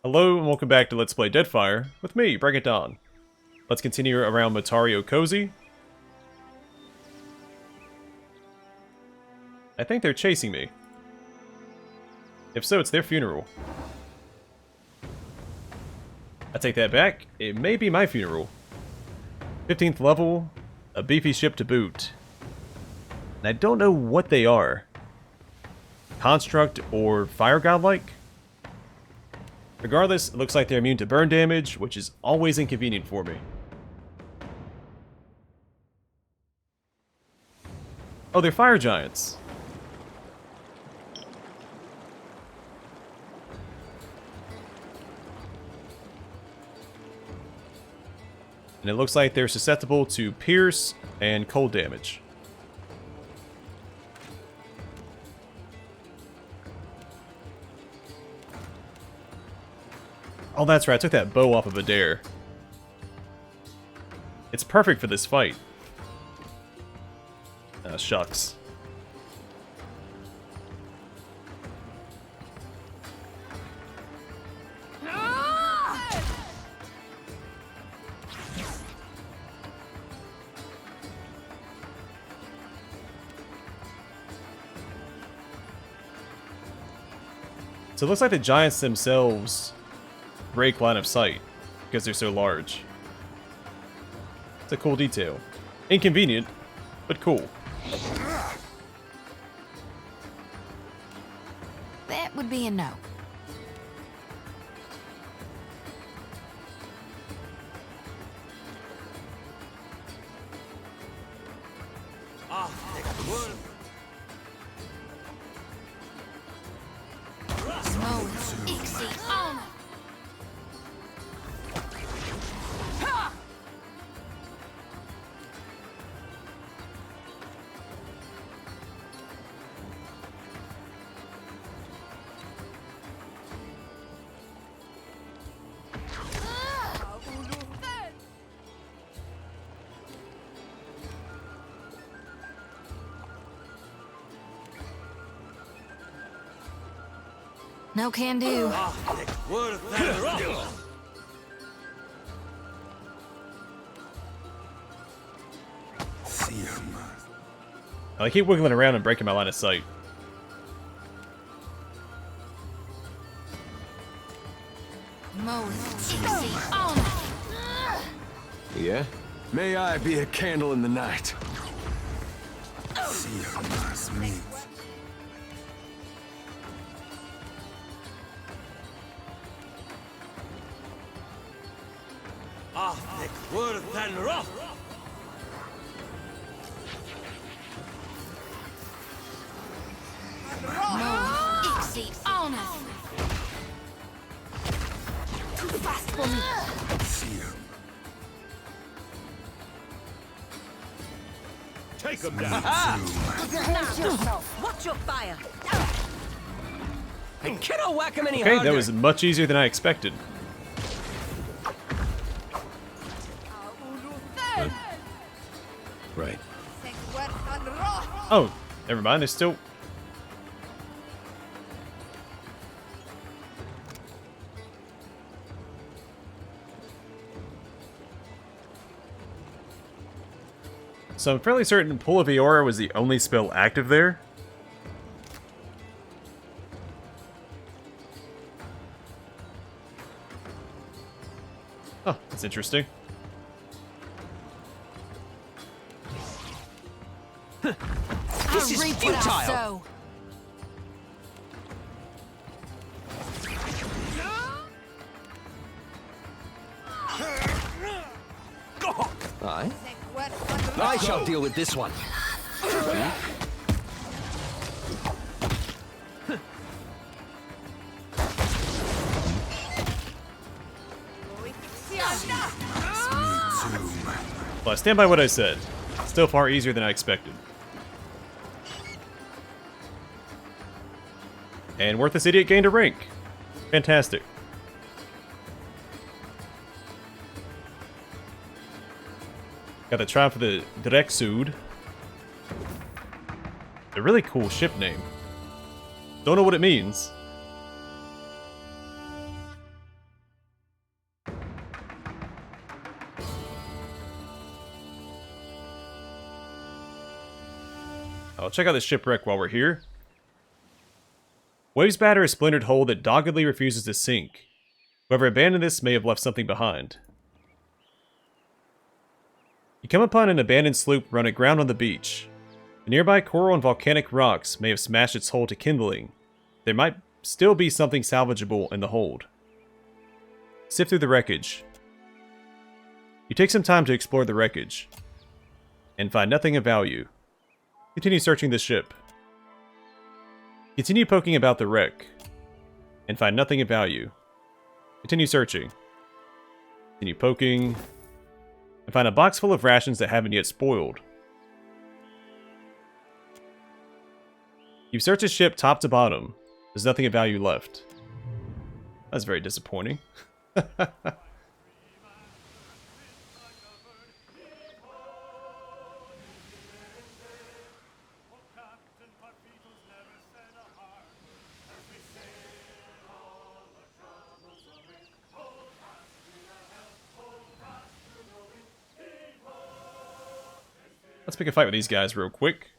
Hello and welcome back to Let's Play Deadfire with me, Bring It On. Let's continue around Matario Cozy. I think they're chasing me. If so, it's their funeral. I take that back, it may be my funeral. 15th level, a beefy ship to boot. And I don't know what they are. Construct or fire godlike? Regardless, it looks like they're immune to burn damage, which is always inconvenient for me. Oh, they're fire giants. And it looks like they're susceptible to pierce and cold damage. Oh, that's right, I took that bow off of Adair. It's perfect for this fight. Shucks. So it looks like the giants themselves break line of sight because they're so large. It's a cool detail. Inconvenient, but cool. That would be a no. No can do. I keep wiggling around and breaking my line of sight. Yeah? May I be a candle in the night. Take him down. Watch your fire. Hey, kiddo, whack him any Okay, harder. that was much easier than I expected. Right. Oh, never mind, there's still... So I'm fairly certain Pull of Eora was the only spell active there. Oh, that's interesting. This is futile. I shall deal with this one. Well, I stand by what I said. Still far easier than I expected. And Worthless Idiot gained a rank. Fantastic. Got to try for the Drexud. A really cool ship name. Don't know what it means. I'll check out the shipwreck while we're here. Waves batter a splintered hull that doggedly refuses to sink. Whoever abandoned this may have left something behind. You come upon an abandoned sloop run aground on the beach. The nearby coral and volcanic rocks may have smashed its hull to kindling. There might still be something salvageable in the hold. Sift through the wreckage. You take some time to explore the wreckage, and find nothing of value. Continue searching the ship. Continue poking about the wreck, and find nothing of value. Continue searching. Continue poking, and find a box full of rations that haven't yet spoiled. You've searched the ship top to bottom. There's nothing of value left. That's very disappointing. Let's pick a fight with these guys real quick.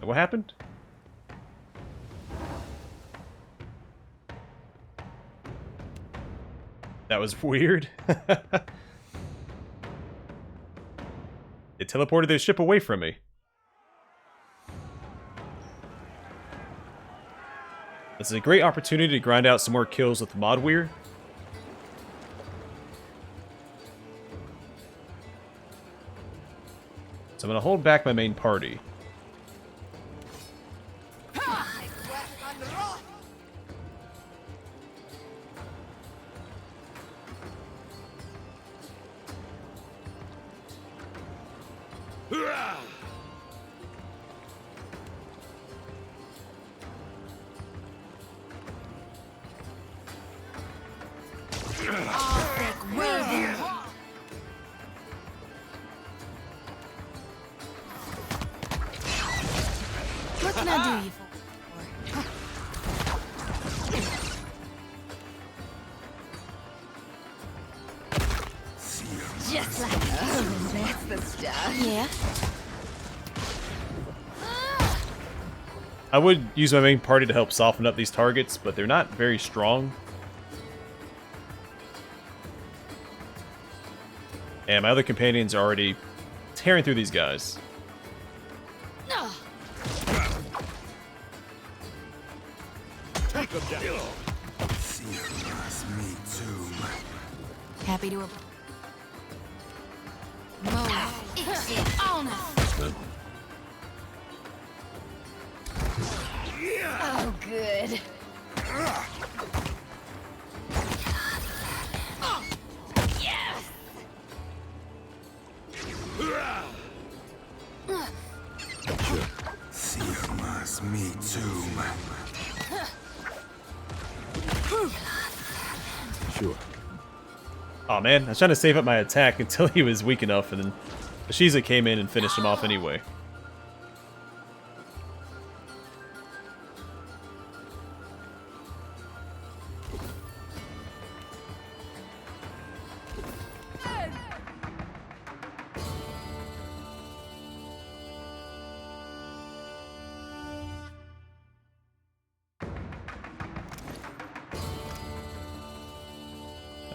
What happened? That was weird. It teleported the ship away from me. This is a great opportunity to grind out some more kills with Modweir. So I'm going to hold back my main party. What can I do you for? Just like that's the stuff. Yeah. I would use my main party to help soften up these targets, but they're not very strong. And my other companions are already tearing through these guys. Happy to. Oh, good. Yes. Me too. Sure. Aw, man, I was trying to save up my attack until he was weak enough, and then Shiza came in and finished him off anyway.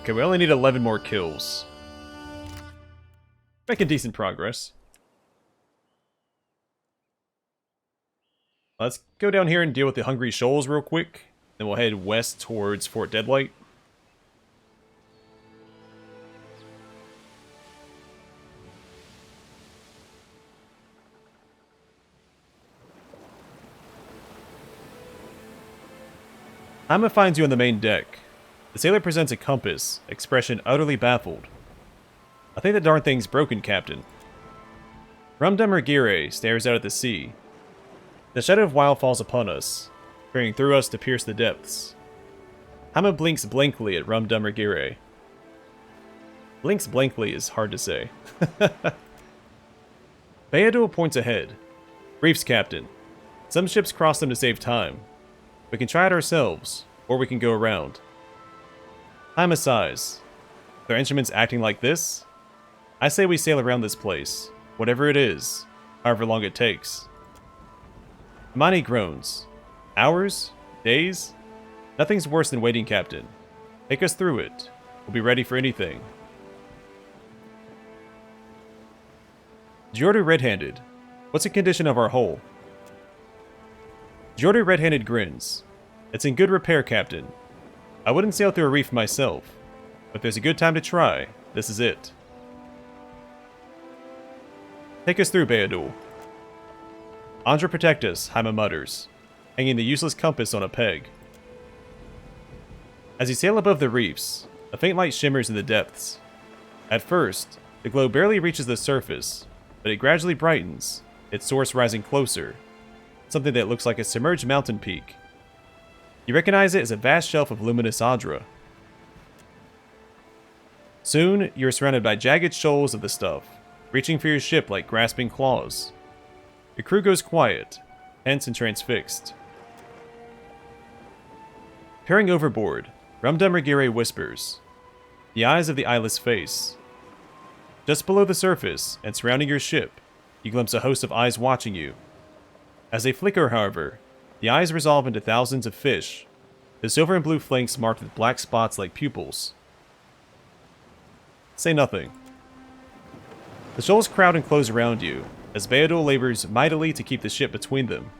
Okay, we only need 11 more kills. Making decent progress. Let's go down here and deal with the Hungry Shoals real quick. Then we'll head west towards Fort Deadlight. Hama finds you on the main deck. The sailor presents a compass, expression utterly baffled. I think the darn thing's broken, Captain. Rumdummergire stares out at the sea. The shadow of Wild falls upon us, peering through us to pierce the depths. Hama blinks blankly at Rumdummergire. Blinks blankly is hard to say. Beador points ahead. Reefs, Captain. Some ships cross them to save time. We can try it ourselves, or we can go around. Hama sighs. Their instruments acting like this? I say we sail around this place, whatever it is, however long it takes. Hermione groans. Hours? Days? Nothing's worse than waiting, Captain. Take us through it. We'll be ready for anything. Jordy red-handed. What's the condition of our hull? Jordy red-handed grins. It's in good repair, Captain. I wouldn't sail through a reef myself, but if there's a good time to try, this is it. Take us through, Beadul. Andra, protect us, Haima mutters, hanging the useless compass on a peg. As you sail above the reefs, a faint light shimmers in the depths. At first, the glow barely reaches the surface, but it gradually brightens, its source rising closer, something that looks like a submerged mountain peak. You recognize it as a vast shelf of luminous Adra. Soon, you are surrounded by jagged shoals of the stuff, reaching for your ship like grasping claws. Your crew goes quiet, tense and transfixed. Peering overboard, Rumdum Regire whispers, the eyes of the eyeless face. Just below the surface, and surrounding your ship, you glimpse a host of eyes watching you. As they flicker, however, the eyes resolve into thousands of fish, the silver and blue flanks marked with black spots like pupils. Say nothing. The shoals crowd and close around you, as Beadul labors mightily to keep the ship between them.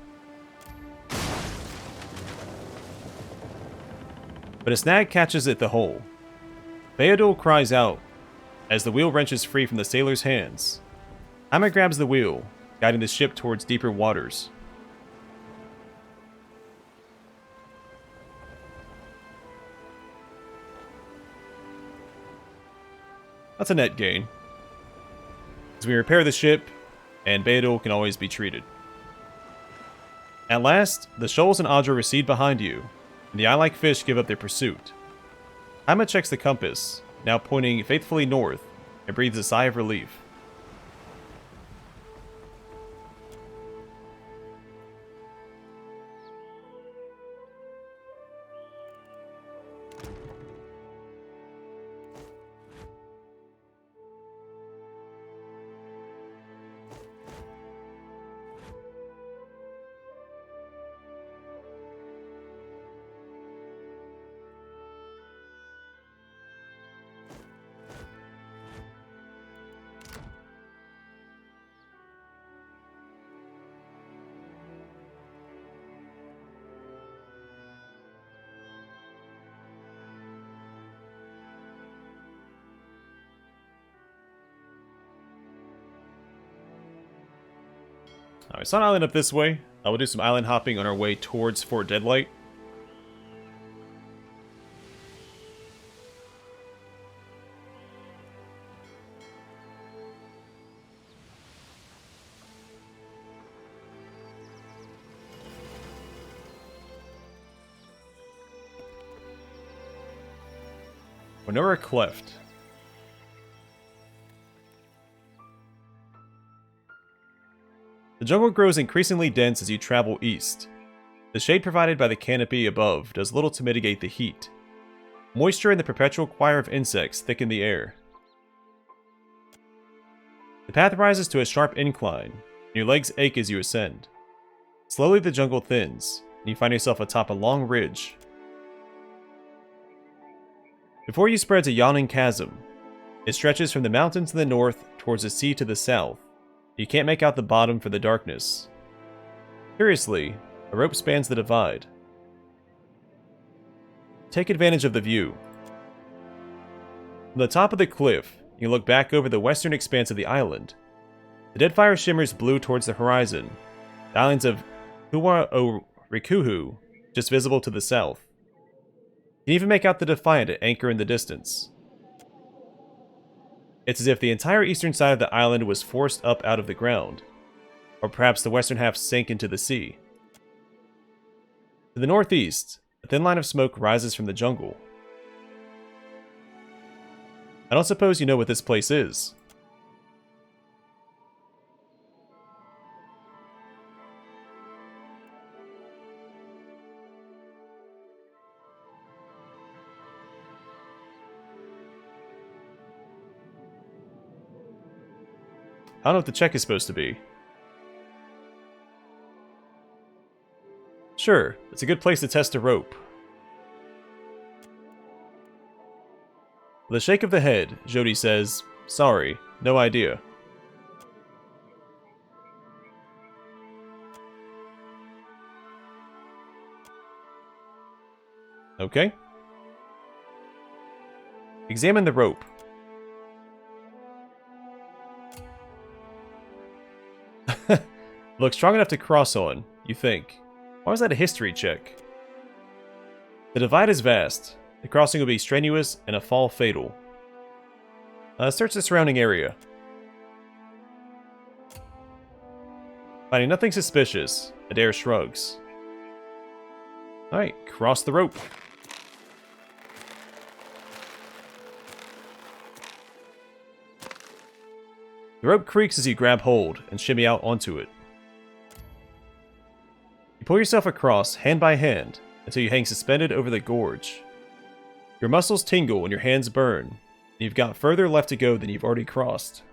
But a snag catches at the hole. Beadul cries out as the wheel wrenches free from the sailor's hands. Haima grabs the wheel, guiding the ship towards deeper waters. That's a net gain. As we repair the ship, and Beadul can always be treated. At last, the shoals and Adra recede behind you, and the eye-like fish give up their pursuit. Haima checks the compass, now pointing faithfully north, and breathes a sigh of relief. Alright, Sun Island up this way. I will do some island hopping on our way towards Fort Deadlight. Wenora Cleft. The jungle grows increasingly dense as you travel east. The shade provided by the canopy above does little to mitigate the heat. Moisture and the perpetual choir of insects thicken the air. The path rises to a sharp incline, and your legs ache as you ascend. Slowly the jungle thins, and you find yourself atop a long ridge. Before you spreads a yawning chasm. It stretches from the mountains to the north towards the sea to the south. You can't make out the bottom for the darkness. Curiously, a rope spans the divide. Take advantage of the view. From the top of the cliff, you look back over the western expanse of the island. The Deadfire shimmers blue towards the horizon. The islands of Kuwa o Rikuhu, just visible to the south. You can even make out the Defiant at anchor in the distance. It's as if the entire eastern side of the island was forced up out of the ground, or perhaps the western half sank into the sea. To the northeast, a thin line of smoke rises from the jungle. I don't suppose you know what this place is. I don't know what the check is supposed to be. Sure, it's a good place to test a rope. With a shake of the head, Jody says, "Sorry, no idea." Okay. Examine the rope. Looks strong enough to cross on, you think. Why was that a history check? The divide is vast. The crossing will be strenuous and a fall fatal. Search the surrounding area. Finding nothing suspicious, Adair shrugs. Alright, cross the rope. The rope creaks as you grab hold and shimmy out onto it. You pull yourself across, hand by hand, until you hang suspended over the gorge. Your muscles tingle and your hands burn, and you've got further left to go than you've already crossed.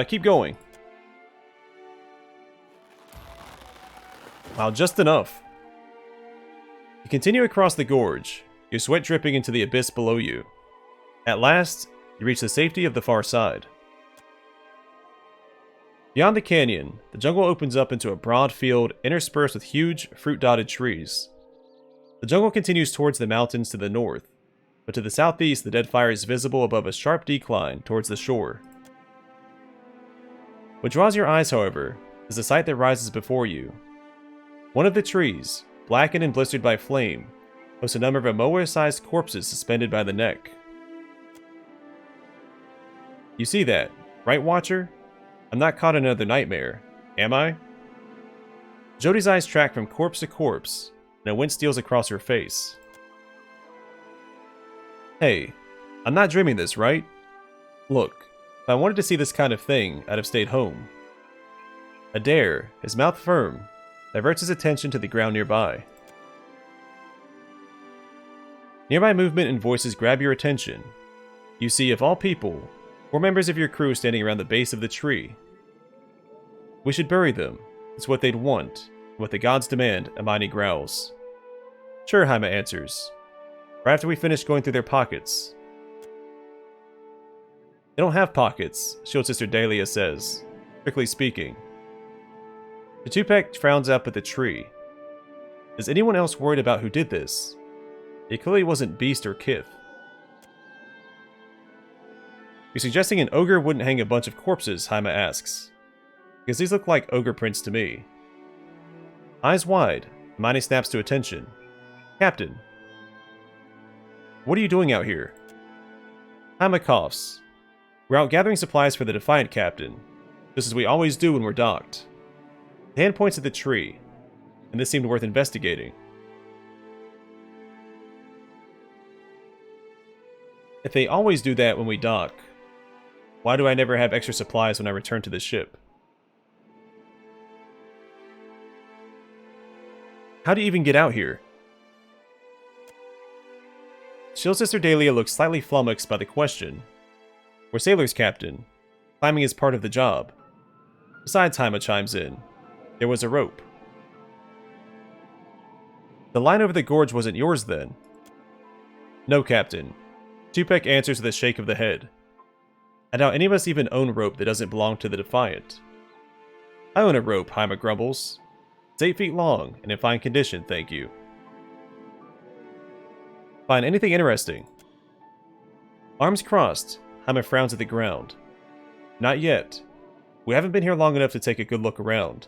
Keep going. Wow, just enough. You continue across the gorge, your sweat dripping into the abyss below you. At last, you reach the safety of the far side. Beyond the canyon, the jungle opens up into a broad field interspersed with huge, fruit-dotted trees. The jungle continues towards the mountains to the north, but to the southeast the Deadfire is visible above a sharp decline towards the shore. What draws your eyes, however, is the sight that rises before you. One of the trees, blackened and blistered by flame, hosts a number of Moa-sized corpses suspended by the neck. You see that, right, Watcher? I'm not caught in another nightmare, am I? Jody's eyes track from corpse to corpse, and a wind steals across her face. Hey, I'm not dreaming this, right? Look, if I wanted to see this kind of thing, I'd have stayed home. Adair, his mouth firm, diverts his attention to the ground nearby. Nearby movement and voices grab your attention. You see, of all people, 4 members of your crew standing around the base of the tree. We should bury them. It's what they'd want, what the gods demand, Imani growls. Sure, Haima answers. Right after we finish going through their pockets. They don't have pockets, Shield Sister Dahlia says, strictly speaking. Chatupek frowns up at the tree. Is anyone else worried about who did this? It clearly wasn't Beast or Kith. You're suggesting an ogre wouldn't hang a bunch of corpses, Haima asks. Because these look like ogre prints to me. Eyes wide, Imani snaps to attention. Captain. What are you doing out here? Haima coughs. We're out gathering supplies for the Defiant Captain, just as we always do when we're docked. The hand points at the tree, and this seemed worth investigating. If they always do that when we dock, why do I never have extra supplies when I return to the ship? How do you even get out here? Shield Sister Dahlia looks slightly flummoxed by the question. We're sailors, Captain. Climbing is part of the job. Besides, Haima chimes in. There was a rope. The line over the gorge wasn't yours then? No, Captain. Chupek answers with a shake of the head. I doubt any of us even own rope that doesn't belong to the Defiant. I own a rope, Haima grumbles. It's 8 feet long, and in fine condition, thank you. Find anything interesting? Arms crossed, Haima frowns at the ground. Not yet. We haven't been here long enough to take a good look around.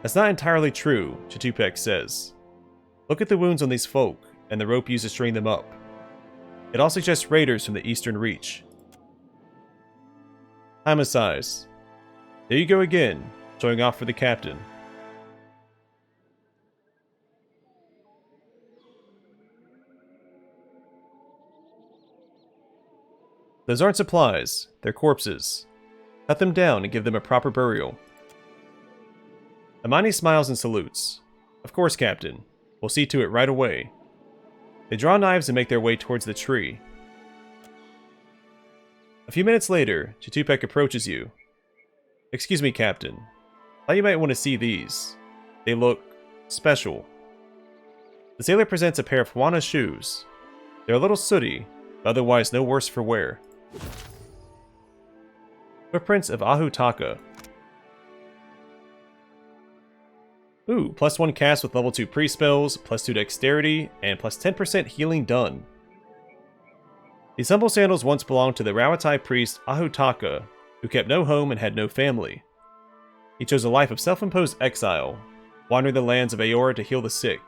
That's not entirely true, Chatupek says. Look at the wounds on these folk, and the rope used to string them up. It all suggests raiders from the Eastern Reach. Haima sighs. There you go again, showing off for the captain. Those aren't supplies, they're corpses. Cut them down and give them a proper burial. Imani smiles and salutes. Of course, Captain. We'll see to it right away. They draw knives and make their way towards the tree. A few minutes later, Chitupek approaches you. Excuse me, Captain. Thought you might want to see these. They look special. The sailor presents a pair of Juana shoes. They're a little sooty, but otherwise no worse for wear. Footprints of Ahutaka. Ooh, +1 cast with level 2 pre-spells, +2 dexterity, and +10% healing done. These humble sandals once belonged to the Rawatai priest Ahutaka, who kept no home and had no family. He chose a life of self-imposed exile, wandering the lands of Aora to heal the sick.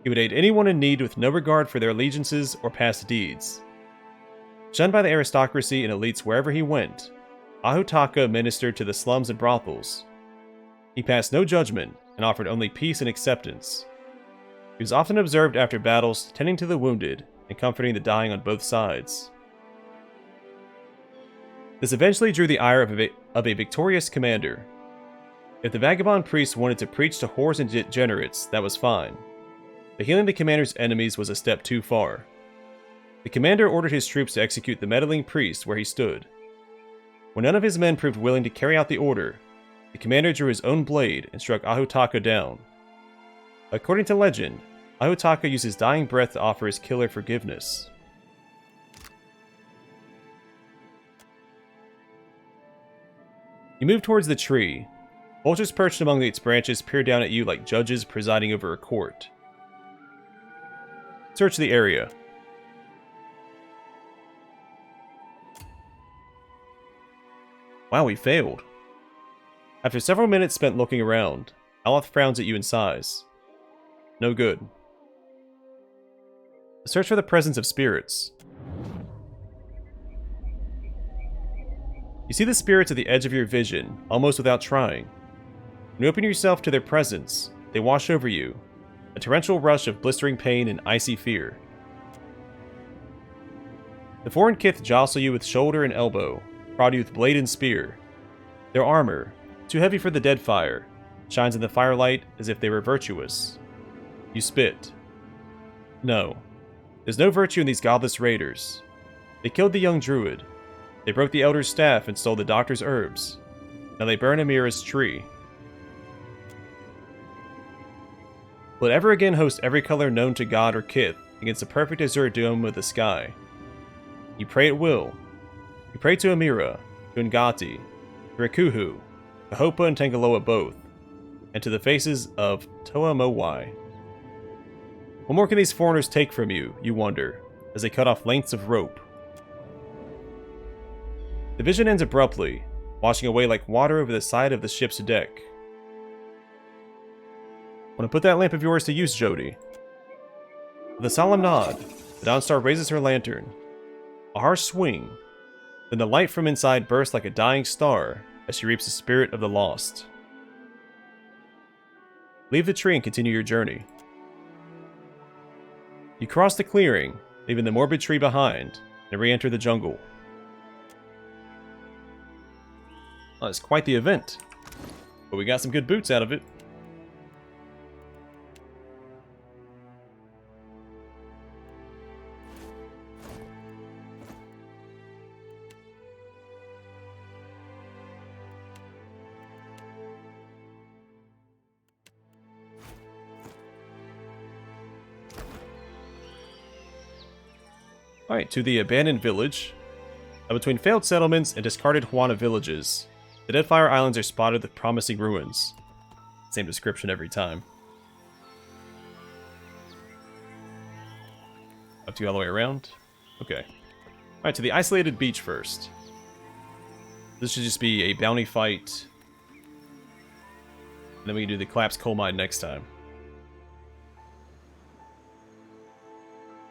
He would aid anyone in need with no regard for their allegiances or past deeds. Shunned by the aristocracy and elites wherever he went, Ahutaka ministered to the slums and brothels. He passed no judgment and offered only peace and acceptance. He was often observed after battles, tending to the wounded and comforting the dying on both sides. This eventually drew the ire of a victorious commander. If the vagabond priest wanted to preach to whores and degenerates, that was fine. But healing the commander's enemies was a step too far. The commander ordered his troops to execute the meddling priest where he stood. When none of his men proved willing to carry out the order, the commander drew his own blade and struck Ahutaka down. According to legend, Ahutaka used his dying breath to offer his killer forgiveness. You move towards the tree. Vultures perched among its branches peer down at you like judges presiding over a court. Search the area. Wow, we failed. After several minutes spent looking around, Aloth frowns at you in sighs. No good. Search for the presence of spirits. You see the spirits at the edge of your vision, almost without trying. When you open yourself to their presence, they wash over you, a torrential rush of blistering pain and icy fear. The foreign kith jostle you with shoulder and elbow, prod you with blade and spear. Their armor, too heavy for the Deadfire, shines in the firelight as if they were virtuous. You spit. No. There's no virtue in these godless raiders. They killed the young druid. They broke the elder's staff and stole the doctor's herbs. Now they burn Amira's tree. Will it ever again host every color known to God or kith against the perfect azure dome of the sky? You pray it will. You pray to Amira, to Ngati, to Rikuhu, to Hopa and Tangaloa both, and to the faces of Toa Mowai. What more can these foreigners take from you, you wonder, as they cut off lengths of rope? The vision ends abruptly, washing away like water over the side of the ship's deck. Want to put that lamp of yours to use, Jody? With a solemn nod, the Dawnstar raises her lantern. A harsh swing, then the light from inside bursts like a dying star as she reaps the spirit of the lost. Leave the tree and continue your journey. You cross the clearing, leaving the morbid tree behind, and re-enter the jungle. Well, it's quite the event, but we got some good boots out of it. Alright, to the abandoned village. Between failed settlements and discarded Juana villages, the Deadfire Islands are spotted with promising ruins. Same description every time. Up to you all the way around? Okay. Alright, to the isolated beach first. This should just be a bounty fight. And then we can do the collapsed coal mine next time.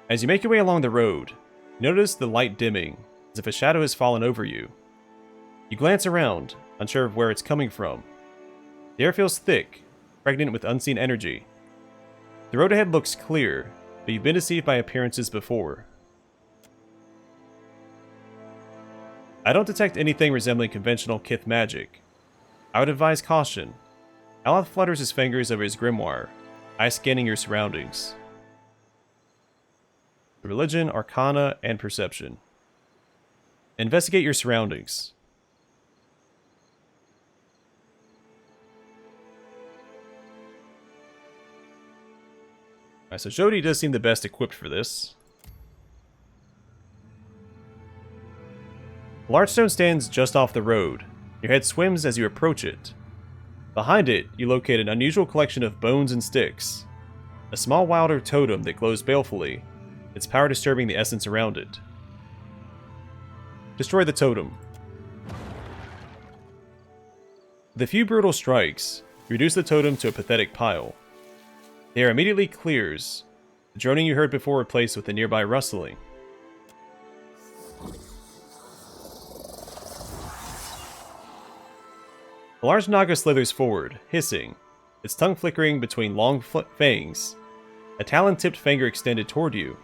As you make your way along the road, you notice the light dimming, as if a shadow has fallen over you. You glance around, unsure of where it's coming from. The air feels thick, pregnant with unseen energy. The road ahead looks clear, but you've been deceived by appearances before. I don't detect anything resembling conventional Kith magic. I would advise caution. Aloth flutters his fingers over his grimoire, eyes scanning your surroundings. Religion, Arcana, and Perception. Investigate your surroundings. Alright, so Jody does seem the best equipped for this. A large stone stands just off the road. Your head swims as you approach it. Behind it, you locate an unusual collection of bones and sticks. A small wilder totem that glows balefully, its power disturbing the essence around it. Destroy the totem. With a few brutal strikes, you reduce the totem to a pathetic pile. The air immediately clears, the droning you heard before replaced with a nearby rustling. The large Naga slithers forward, hissing, its tongue flickering between long fangs, a talon-tipped finger extended toward you.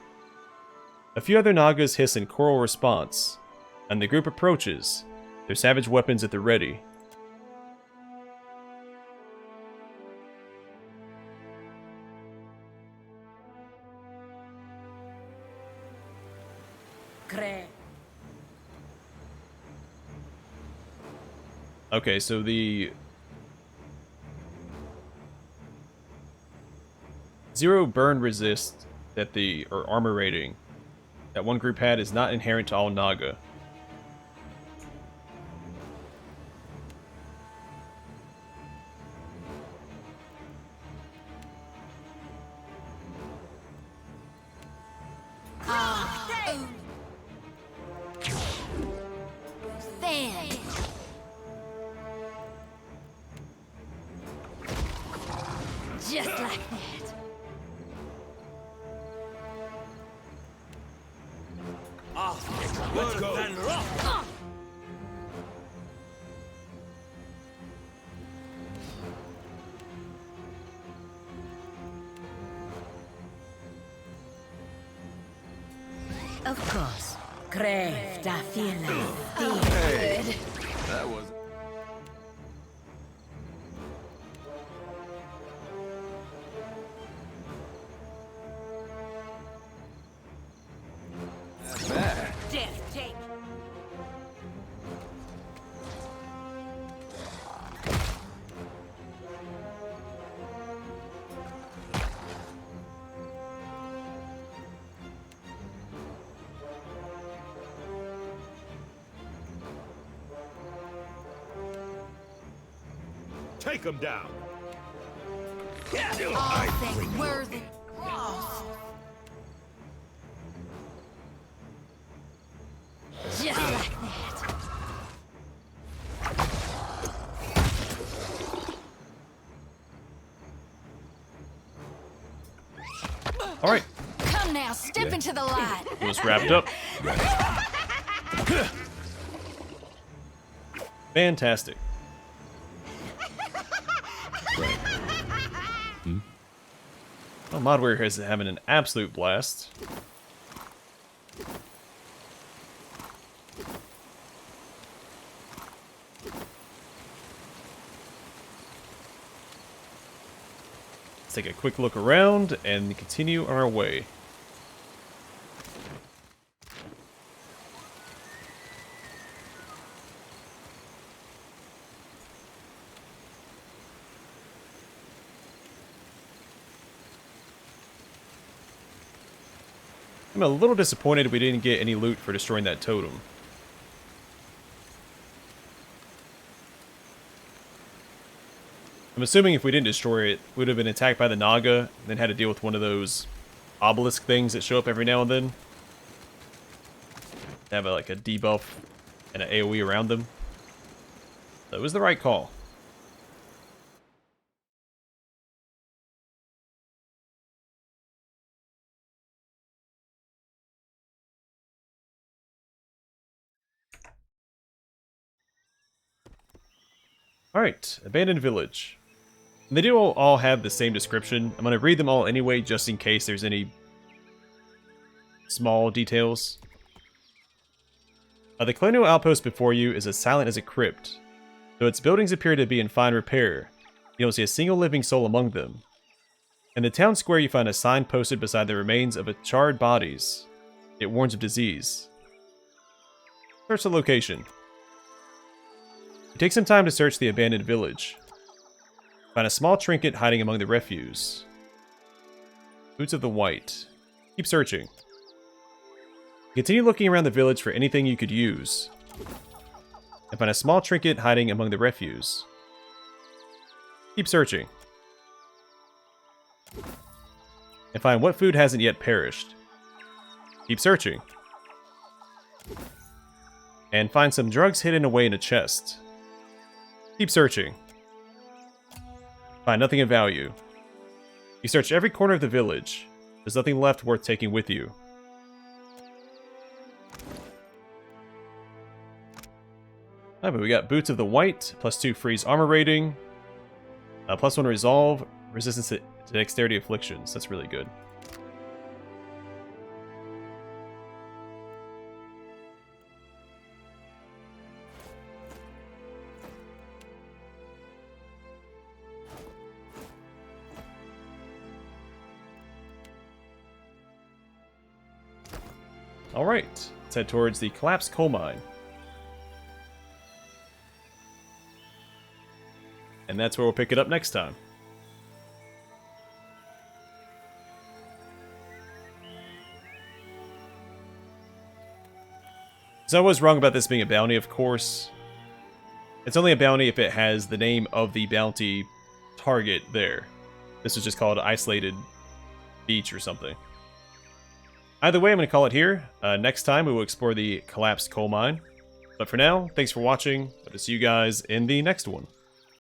A few other Nagas hiss in choral response, and the group approaches, their savage weapons at the ready. Okay, so the 0 burn resist that or armor rating that one group had is not inherent to all Naga. Just like that. Let's go. Of course. Cleft, I feel like Hey, that was... bad. death take. Take him down. All things worthy. Just like that. Alright, Come now, step into the light. it was wrapped up. Fantastic. Oh, Mod Warrior is having an absolute blast. Let's take a quick look around and continue on our way. I'm a little disappointed we didn't get any loot for destroying that totem. I'm assuming if we didn't destroy it, we would have been attacked by the Naga, and then had to deal with one of those obelisk things that show up every now and then. They have like a debuff and an AoE around them. So it was the right call. Alright, Abandoned Village. And they do all have the same description. I'm going to read them all anyway, just in case there's any small details. The colonial outpost before you is as silent as a crypt. Though its buildings appear to be in fine repair, you don't see a single living soul among them. In the town square you find a sign posted beside the remains of charred bodies. It warns of disease. Search the location. You take some time to search the abandoned village. Find a small trinket hiding among the refuse. Boots of the White. Keep searching. Continue looking around the village for anything you could use. And find a small trinket hiding among the refuse. Keep searching. And find what food hasn't yet perished. Keep searching. And find some drugs hidden away in a chest. Keep searching. Find nothing of value. You search every corner of the village. There's nothing left worth taking with you. Alright, but we got Boots of the White, +2 freeze armor rating, +1 resolve, resistance to dexterity afflictions. That's really good. Alright, let's head towards the collapsed coal mine. And that's where we'll pick it up next time. So I was wrong about this being a bounty, of course. It's only a bounty if it has the name of the bounty target there. This was just called Isolated Beach or something. Either way, I'm going to call it here. Next time, we will explore the collapsed coal mine. But for now, thanks for watching. I'll see you guys in the next one.